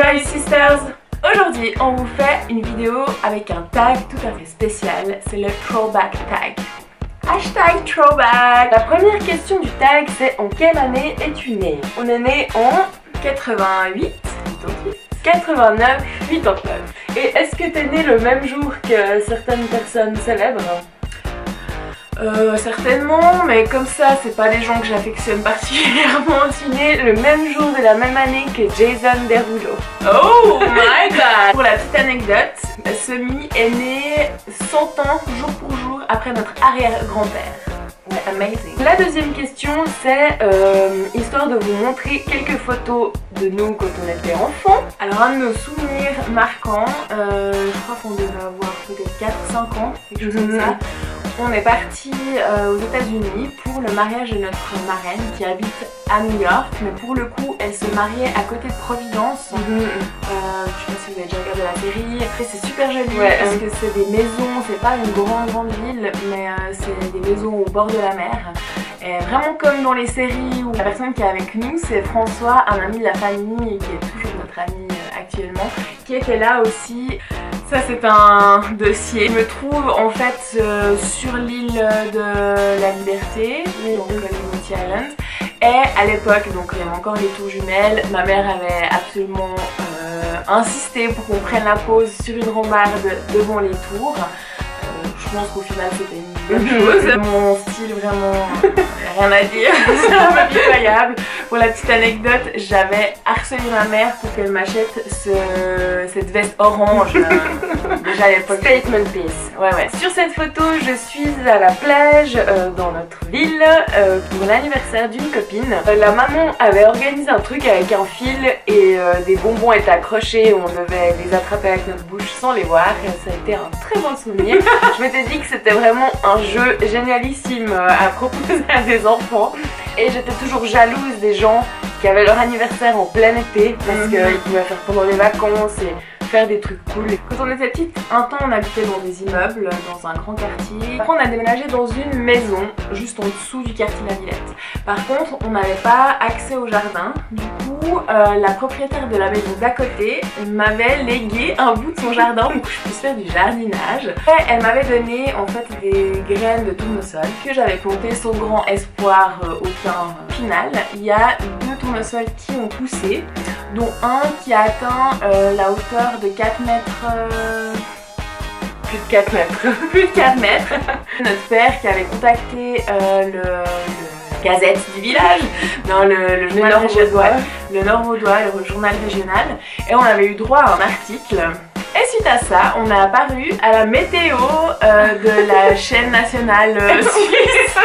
Guys Sisters! Aujourd'hui, on vous fait une vidéo avec un tag tout à fait spécial, c'est le Throwback Tag. Hashtag Throwback! La première question du tag, c'est en quelle année es-tu né? On est né en 88, 89, 89. Et est-ce que t'es né le même jour que certaines personnes célèbres? Certainement, mais comme ça, c'est pas des gens que j'affectionne particulièrement. Je suis née le même jour de la même année que Jason Derulo. Oh my god! Pour la petite anecdote, Semi est né 100 ans jour pour jour après notre arrière-grand-père. Ouais, amazing. La deuxième question, c'est histoire de vous montrer quelques photos de nous quand on était enfants. Alors un de nos souvenirs marquants, je crois qu'on devait avoir peut-être 4-5 ans, quelque chose comme ça. On est parti aux États-Unis pour le mariage de notre marraine qui habite à New York, mais pour le coup elle se mariait à côté de Providence. Je sais pas si vous avez déjà regardé la série. C'est super joli parce que c'est des maisons, c'est pas une grande ville, mais c'est des maisons au bord de la mer. Et vraiment comme dans les séries où la personne qui est avec nous c'est François, un ami de la famille qui est toujours notre ami actuellement, qui était là aussi. Ça c'est un dossier. Je me trouve en fait sur l'île de la Liberté, donc Liberty Island. Et à l'époque, donc il y avait encore les tours jumelles, ma mère avait absolument insisté pour qu'on prenne la pause sur une rambarde devant les tours. Je pense qu'au final c'était une bonne chose. Mon style vraiment, rien à dire, c'est un peu pitoyable. Pour la petite anecdote, j'avais harcelé ma mère pour qu'elle m'achète cette veste orange. Déjà à l'époque. Statement piece. Ouais. Sur cette photo, je suis à la plage dans notre ville pour l'anniversaire d'une copine. La maman avait organisé un truc avec un fil et des bonbons étaient accrochés. On devait les attraper avec notre bouche sans les voir. Ça a été un très bon souvenir. Je m'étais dit que c'était vraiment un jeu génialissime à proposer à des enfants. Et j'étais toujours jalouse des gens qui avaient leur anniversaire en plein été parce qu'ils pouvaient faire pendant les vacances et faire des trucs cool. Quand on était petite, un temps on habitait dans des immeubles, dans un grand quartier. Après on a déménagé dans une maison juste en dessous du quartier La Villette. Par contre on n'avait pas accès au jardin. Du coup la propriétaire de la maison d'à côté m'avait légué un bout de son jardin pour que je puisse faire du jardinage. Et elle m'avait donné en fait des graines de tournesol que j'avais plantées sans grand espoir aucun final. Il y a 2 tournesols qui ont poussé, dont un qui a atteint la hauteur de 4 mètres... plus de 4 mètres. Plus de 4 mètres. Notre père qui avait contacté le Gazette du village, dans le Nord-Vaudois, le journal régional, et on avait eu droit à un article. Et suite à ça, on a apparu à la météo de la chaîne nationale suisse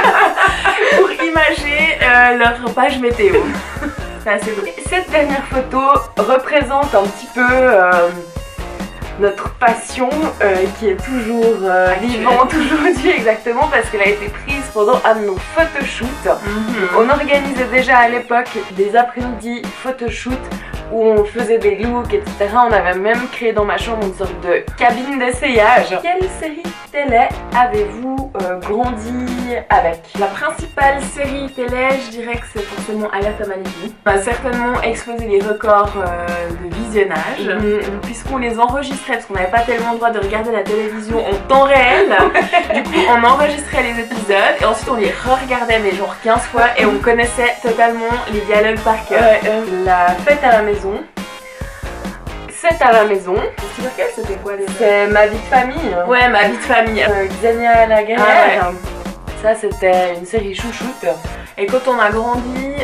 pour imager leur page météo. C'est assez beau. Cette dernière photo représente un petit peu notre passion qui est toujours vivante aujourd'hui, exactement, parce qu'elle a été prise pendant un de nos photoshoots. On organisait déjà à l'époque des après-midi photoshoots où on faisait des looks, etc. On avait même créé dans ma chambre une sorte de cabine d'essayage. Quelle série télé avez-vous grandi avec? La principale série télé, je dirais que c'est forcément Alerte à Malibu. On a certainement explosé les records de visionnage, puisqu'on les enregistrait, parce qu'on n'avait pas tellement le droit de regarder la télévision en temps réel. Du coup, on enregistrait les épisodes et ensuite on les re-regardait, mais genre 15 fois, et on connaissait totalement les dialogues par cœur. La fête à la maison. C'est à la maison. Sur quelle c'était quoi déjà? C'est Ma vie de famille. Ouais, Ma vie de famille. Xenia la guerrière. Ça c'était une série chouchoute. Et quand on a grandi,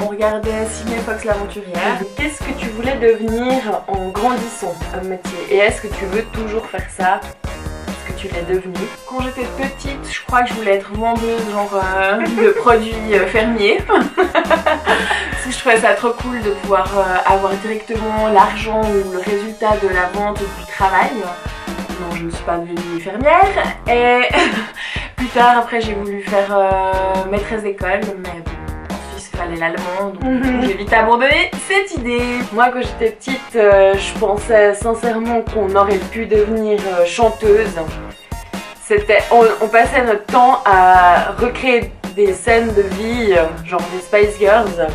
on regardait Sydney Fox l'aventurière. Qu'est-ce que tu voulais devenir en grandissant comme métier? Et est-ce que tu veux toujours faire ça? Est-ce que tu l'es devenu? Quand j'étais petite, je crois que je voulais être vendeuse genre de produits fermiers. Je trouvais ça trop cool de pouvoir avoir directement l'argent ou le résultat de la vente du travail. Non, je ne suis pas devenue fermière. Et plus tard, après, j'ai voulu faire maîtresse d'école, mais bon, en Suisse, il fallait l'allemand, donc j'ai vite abandonné cette idée. Moi, quand j'étais petite, je pensais sincèrement qu'on aurait pu devenir chanteuse. On passait notre temps à recréer des scènes de vie, genre des Spice Girls.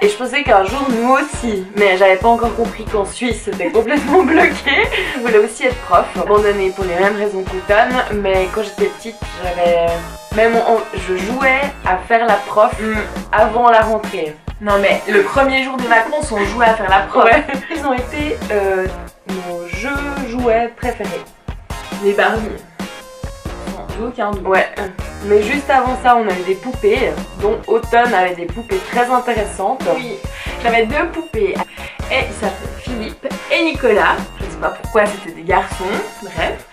Et je pensais qu'un jour nous aussi, mais j'avais pas encore compris qu'en Suisse c'était complètement bloqué. Je voulais aussi être prof, abandonnée pour les mêmes raisons qu'Automne, mais quand j'étais petite, je jouais à faire la prof avant la rentrée. Non mais le premier jour des vacances, on jouait à faire la prof. Ouais. Ils ont été nos jouets préférés. Les Barbies. Aucun doute. Ouais, mais juste avant ça, on avait des poupées, dont Automne avait des poupées très intéressantes. Oui, j'avais 2 poupées, et ils s'appelaient Philippe et Nicolas. Je sais pas pourquoi, c'était des garçons, bref.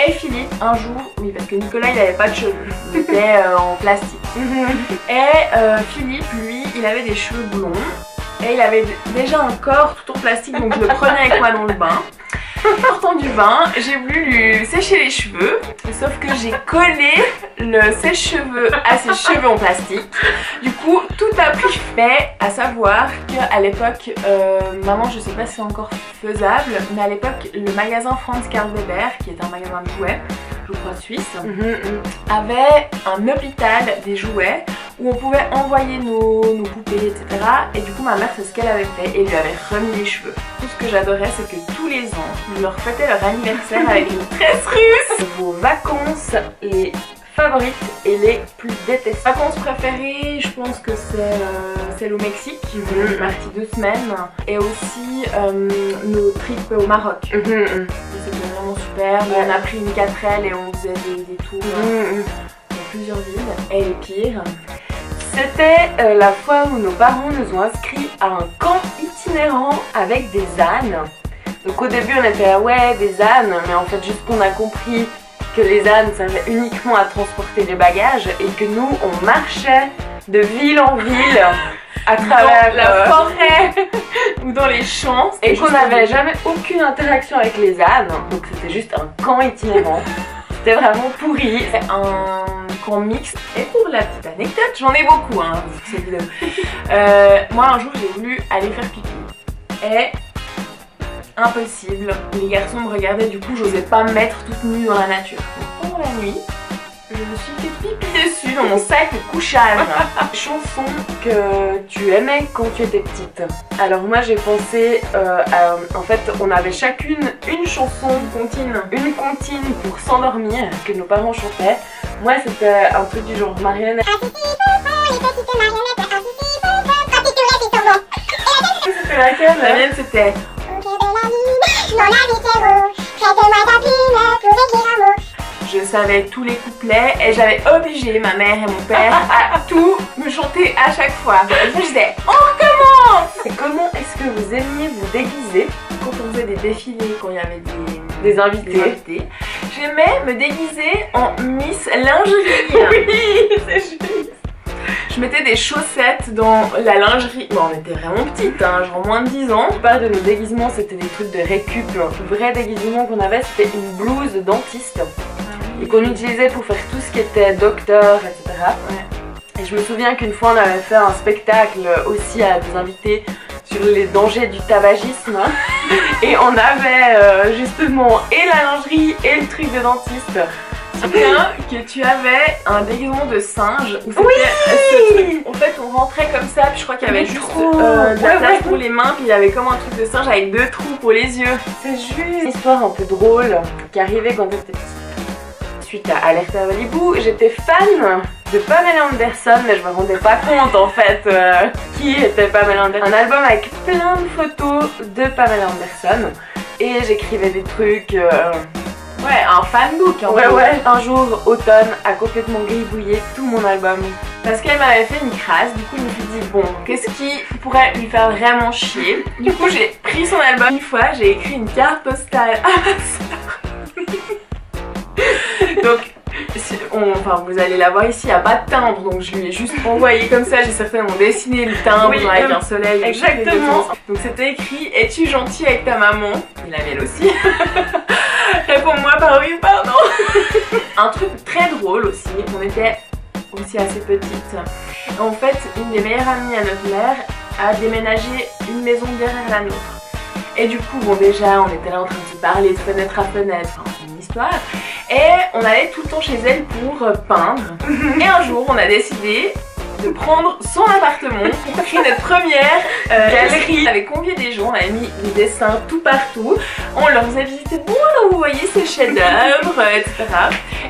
Et Philippe, un jour, oui, parce que Nicolas il avait pas de cheveux, il était en plastique. Et Philippe, lui, il avait des cheveux blonds, et il avait déjà un corps tout en plastique, donc je le prenais avec moi dans le bain. En sortant du bain, j'ai voulu lui sécher les cheveux, sauf que j'ai collé le sèche-cheveux à ses cheveux en plastique. Du coup, tout a pris fait, à savoir qu'à l'époque, maman, je sais pas si c'est encore faisable, mais à l'époque, le magasin Franz Karl Weber, qui est un magasin de jouets, je crois suisse, avait un hôpital des jouets où on pouvait envoyer nos poupées, etc. Et du coup, ma mère, c'est ce qu'elle avait fait et lui avait remis les cheveux. Tout ce que j'adorais, c'est que tous les ans, je leur fêtais leur anniversaire avec une tresse russe. Vos vacances, les favorites et les plus détestées. Vacances préférées, je pense que c'est celle au Mexique, qui est partie 2 semaines. Et aussi nos trips au Maroc. C'était vraiment super. On a pris une 4L et on faisait des tours dans plusieurs villes. Et les pires, c'était la fois où nos parents nous ont inscrits à un camp itinérant avec des ânes. Donc au début on était ouais des ânes, mais en fait juste qu'on a compris que les ânes servaient uniquement à transporter les bagages et que nous on marchait de ville en ville à travers la forêt ou dans les champs et qu'on n'avait jamais aucune interaction avec les ânes, donc c'était juste un camp itinérant. C'était vraiment pourri. C'est un camp mixte. Et pour la petite anecdote, j'en ai beaucoup sur cette vidéo. Moi un jour j'ai voulu aller faire pipi et impossible, les garçons me regardaient, du coup j'osais pas me mettre toute nue dans la nature. Donc pendant la nuit, je me suis fait pipi dessus dans mon sac de couchage. Chanson que tu aimais quand tu étais petite. Alors moi j'ai pensé en fait on avait chacune une chanson, une comptine pour s'endormir que nos parents chantaient. Moi c'était un truc du genre marionnette. C'était laquelle? La mienne c'était je savais tous les couplets et j'avais obligé ma mère et mon père à tout me chanter à chaque fois. Je disais on recommence. Et comment est-ce que vous aimiez vous déguiser quand on faisait des défilés, quand il y avait des invités? J'aimais me déguiser en Miss Lingerie. Oui, c'est juste. Je mettais des chaussettes dans la lingerie. Bon, on était vraiment petites, genre moins de 10 ans. Je parle de nos déguisements, c'était des trucs de récup. Le vrai déguisement qu'on avait, c'était une blouse dentiste. Et qu'on utilisait pour faire tout ce qui était docteur, etc. Ouais. Et je me souviens qu'une fois, on avait fait un spectacle aussi à des invités sur les dangers du tabagisme. Et on avait justement et la lingerie et le truc de dentiste. Bien que tu avais un déguisement de singe où oui en fait on rentrait comme ça, puis je crois qu'il y avait juste de la place pour les mains, puis il y avait comme un truc de singe avec 2 trous pour les yeux. C'est juste une histoire un peu drôle qui arrivait quand j'étais petite. Suite à Alerte à Malibu, j'étais fan de Pamela Anderson, mais je me rendais pas compte en fait qui était Pamela Anderson. Un album avec plein de photos de Pamela Anderson et j'écrivais des trucs. Ouais, un fanbook. Ouais. Un jour, Automne a complètement gribouillé tout mon album. Parce qu'elle m'avait fait une crasse, du coup je me suis dit bon, qu'est-ce qui pourrait lui faire vraiment chier? Du coup j'ai pris son album une fois, j'ai écrit une carte postale à ma soeur. Donc, vous allez la voir ici, il n'y a pas de timbre, donc je lui ai juste envoyé comme ça, j'ai certainement dessiné le timbre avec un soleil. Exactement. Donc c'était écrit « Es-tu gentil avec ta maman ?» Et la mienne aussi. Réponds-moi par oui ou par non. Un truc très drôle aussi, on était aussi assez petites. En fait, une des meilleures amies à notre mère a déménagé une maison derrière la nôtre. Et du coup, bon déjà, on était là en train de se parler de fenêtre à fenêtre, enfin, une histoire. Et on allait tout le temps chez elle pour peindre. Et un jour, on a décidé de prendre son appartement pour créer notre première galerie. On avait convié des gens, on avait mis des dessins tout partout. On leur faisait visiter, bon alors vous voyez ces chefs-d'œuvre, etc.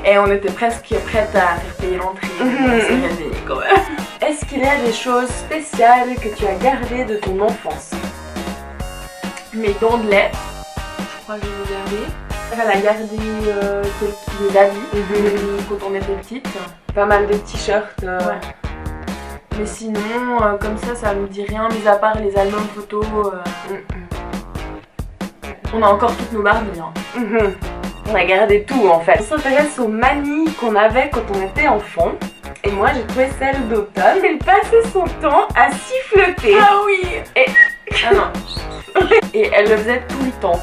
Et on était presque prête à faire payer l'entrée. On s'est réveillés quand même. Est-ce qu'il y a des choses spéciales que tu as gardées de ton enfance? Mes dents de lait, je crois que je les ai gardées. Elle a gardé des habits quand on était petite. Pas mal de t-shirts. Ouais. Mais sinon, comme ça me dit rien, mis à part les albums photos. On a encore toutes nos Barbies. Hein. On a gardé tout en fait. On s'intéresse aux manies qu'on avait quand on était enfant. Et moi j'ai trouvé celle d'automne. Elle passait son temps à siffloter. Ah oui. Et... Ah non. Et elle le faisait tout le temps.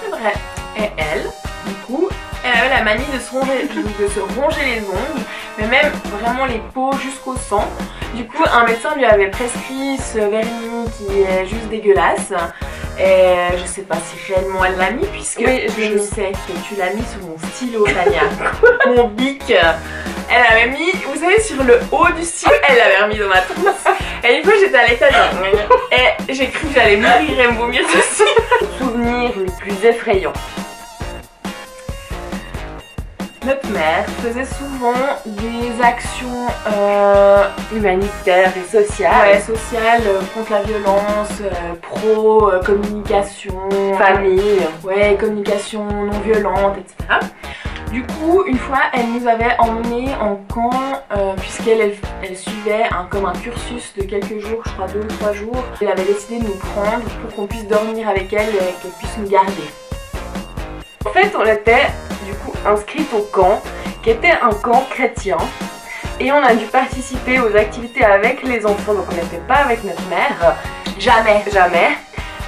C'est vrai. Et elle, du coup, elle avait la manie de se ronger les ongles, mais même vraiment les peaux jusqu'au sang. Du coup, un médecin lui avait prescrit ce vernis qui est juste dégueulasse. Et je sais pas si réellement elle l'a mis, puisque oui, je sais que tu l'as mis sur mon stylo, Tania. Mon bic. Elle avait mis, vous savez, sur le haut du stylo, elle l'avait remis dans ma trousse. Et une fois j'étais à l'étage et j'ai cru que j'allais mourir et me vomir dessus. Souvenir le plus effrayant. Notre mère faisait souvent des actions humanitaires et sociales. Ouais, sociales contre la violence, communication, famille, ouais, communication non violente, etc. Du coup, une fois, elle nous avait emmenés en camp, puisqu'elle suivait comme un cursus de quelques jours, je crois 2 ou 3 jours. Elle avait décidé de nous prendre pour qu'on puisse dormir avec elle et qu'elle puisse nous garder. En fait, on était du coup inscrite au camp, qui était un camp chrétien. Et on a dû participer aux activités avec les enfants, donc on n'était pas avec notre mère. Jamais.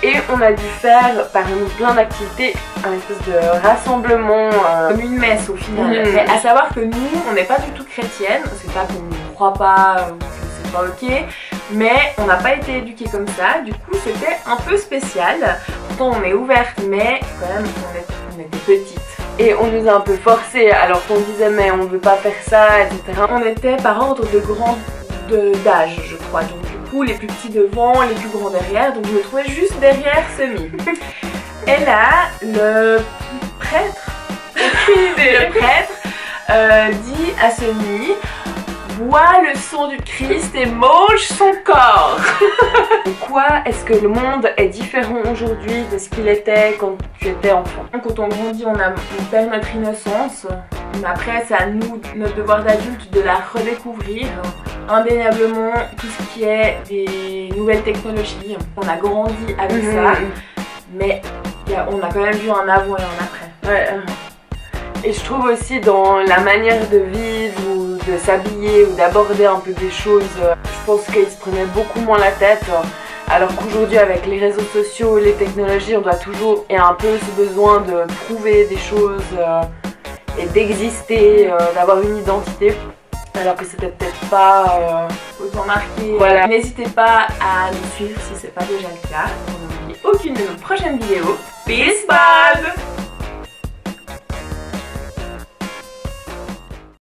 Et on a dû faire parmi plein d'activités un espèce de rassemblement. Comme une messe au final. Mais à savoir que nous, on n'est pas du tout chrétienne. C'est pas qu'on ne croit pas ou que c'est pas ok. Mais on n'a pas été éduqués comme ça. Du coup, c'était un peu spécial. Pourtant, on est ouverte, mais quand même, on était petites. Et on nous a un peu forcés alors qu'on disait mais on veut pas faire ça, etc. On était par ordre d'âge, je crois. Donc du coup, les plus petits devant, les plus grands derrière. Donc je me trouvais juste derrière Semi. Et là, le prêtre, dit à Semi: bois le sang du Christ et mange son corps. Quoi est-ce que le monde est différent aujourd'hui de ce qu'il était quand tu étais enfant? Quand on grandit, on perd notre innocence. Mais après, c'est à nous, notre devoir d'adulte, de la redécouvrir. Indéniablement, tout ce qui est des nouvelles technologies, on a grandi avec ça. Mais on a quand même vu un avant et un après. Ouais. Et je trouve aussi dans la manière de vivre ou de s'habiller ou d'aborder un peu des choses, je pense qu'ils se prenaient beaucoup moins la tête. Alors qu'aujourd'hui avec les réseaux sociaux, les technologies, on doit toujours, il y a un peu ce besoin de prouver des choses et d'exister, d'avoir une identité. Alors que c'était peut-être pas autant marqué. Voilà. N'hésitez pas à nous suivre si c'est pas déjà le cas. Pour n'oublier aucune de nos prochaines vidéos. Peace, bye.